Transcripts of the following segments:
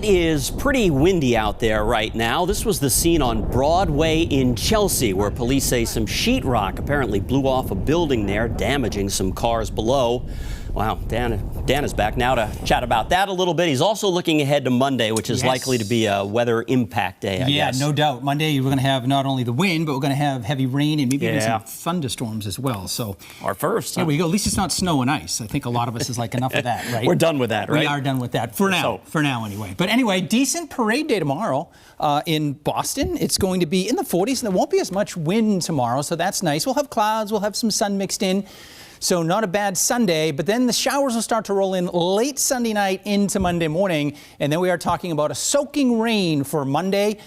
It is pretty windy out there right now. This was the scene on Broadway in Chelsea, where police say some sheetrock apparently blew off a building there, damaging some cars below. Wow, Dan is back now to chat about that a little bit. He's also looking ahead to Monday, which is likely to be a weather impact day, I guess. Yeah, no doubt. Monday, we're going to have not only the wind, but we're going to have heavy rain and maybe even some thunderstorms as well. So our first. Here we go. At least it's not snow and ice. I think a lot of us is like, enough of that, right? We're done with that, right? We are done with that for now. For now, anyway. But anyway, decent parade day tomorrow in Boston. It's going to be in the 40s, and there won't be as much wind tomorrow, so that's nice. We'll have clouds. We'll have some sun mixed in. So not a bad Sunday, but then the showers will start to roll in late Sunday night into Monday morning. And then we are talking about a soaking rain for Monday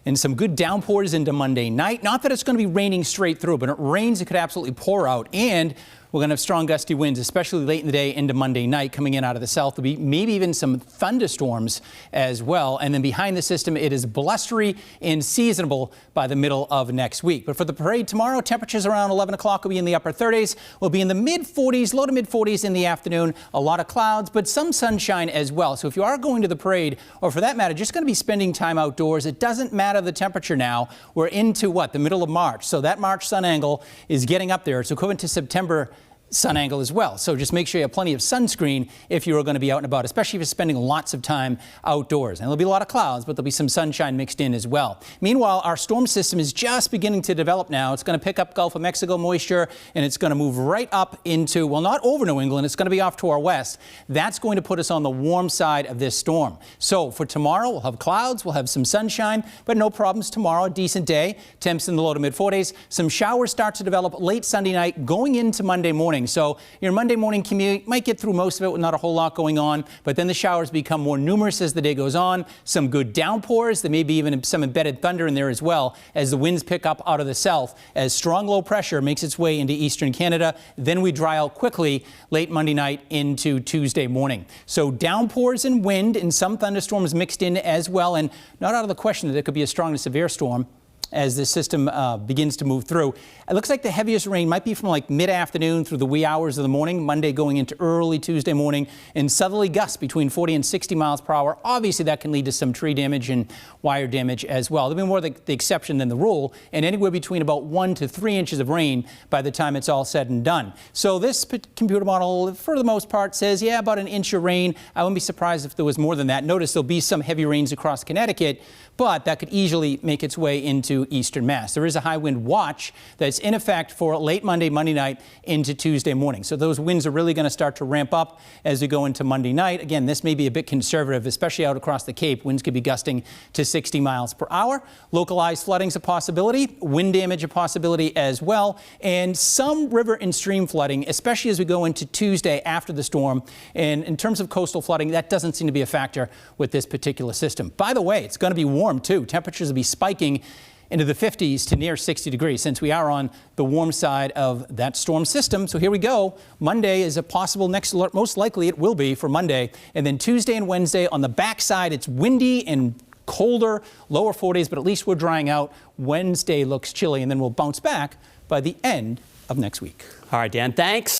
and some good downpours into Monday night. Not that it's going to be raining straight through, but it rains, it could absolutely pour out. And we're going to have strong gusty winds, especially late in the day into Monday night coming in out of the south. There'll be maybe even some thunderstorms as well. And then behind the system, it is blustery and seasonable by the middle of next week. But for the parade tomorrow, temperatures around 11 o'clock will be in the upper 30s. We'll be in the mid 40s, low to mid 40s in the afternoon. A lot of clouds, but some sunshine as well. So if you are going to the parade, or for that matter, just going to be spending time outdoors, it doesn't matter the temperature now. We're into what? The middle of March. So that March sun angle is getting up there. It's equivalent to September sun angle as well. So just make sure you have plenty of sunscreen if you're going to be out and about, especially if you're spending lots of time outdoors. And there'll be a lot of clouds, but there'll be some sunshine mixed in as well. Meanwhile, our storm system is just beginning to develop now. It's going to pick up Gulf of Mexico moisture, and it's going to move right up into, well, not over New England. It's going to be off to our west. That's going to put us on the warm side of this storm. So for tomorrow, we'll have clouds, we'll have some sunshine, but no problems tomorrow. A decent day. Temps in the low to mid 40s. Some showers start to develop late Sunday night going into Monday morning. So your Monday morning commute might get through most of it with not a whole lot going on, but then the showers become more numerous as the day goes on. Some good downpours. There may be even some embedded thunder in there as well as the winds pick up out of the south as strong low pressure makes its way into eastern Canada. Then we dry out quickly late Monday night into Tuesday morning. So downpours and wind and some thunderstorms mixed in as well, and not out of the question that there could be a strong to severe storm as this system begins to move through. It looks like the heaviest rain might be from like mid-afternoon through the wee hours of the morning, Monday going into early Tuesday morning, and southerly gusts between 40 and 60 miles per hour. Obviously, that can lead to some tree damage and wire damage as well. There'll be more the exception than the rule, and anywhere between about 1 to 3 inches of rain by the time it's all said and done. So this computer model, for the most part, says, yeah, about an inch of rain. I wouldn't be surprised if there was more than that. Notice there'll be some heavy rains across Connecticut, but that could easily make its way into eastern Mass. There is a high wind watch that's in effect for late Monday night into Tuesday morning. So those winds are really going to start to ramp up as we go into Monday night. Again, this may be a bit conservative, especially out across the Cape. Winds could be gusting to 60 miles per hour. Localized flooding's a possibility. Wind damage a possibility as well. And some river and stream flooding, especially as we go into Tuesday after the storm. And in terms of coastal flooding, that doesn't seem to be a factor with this particular system. By the way, it's going to be warm too. Temperatures will be spiking into the 50s to near 60 degrees since we are on the warm side of that storm system. So here we go. Monday is a possible next alert. Most likely it will be for Monday. And then Tuesday and Wednesday on the backside, it's windy and colder, lower 40s, but at least we're drying out. Wednesday looks chilly, and then we'll bounce back by the end of next week. All right, Dan, thanks.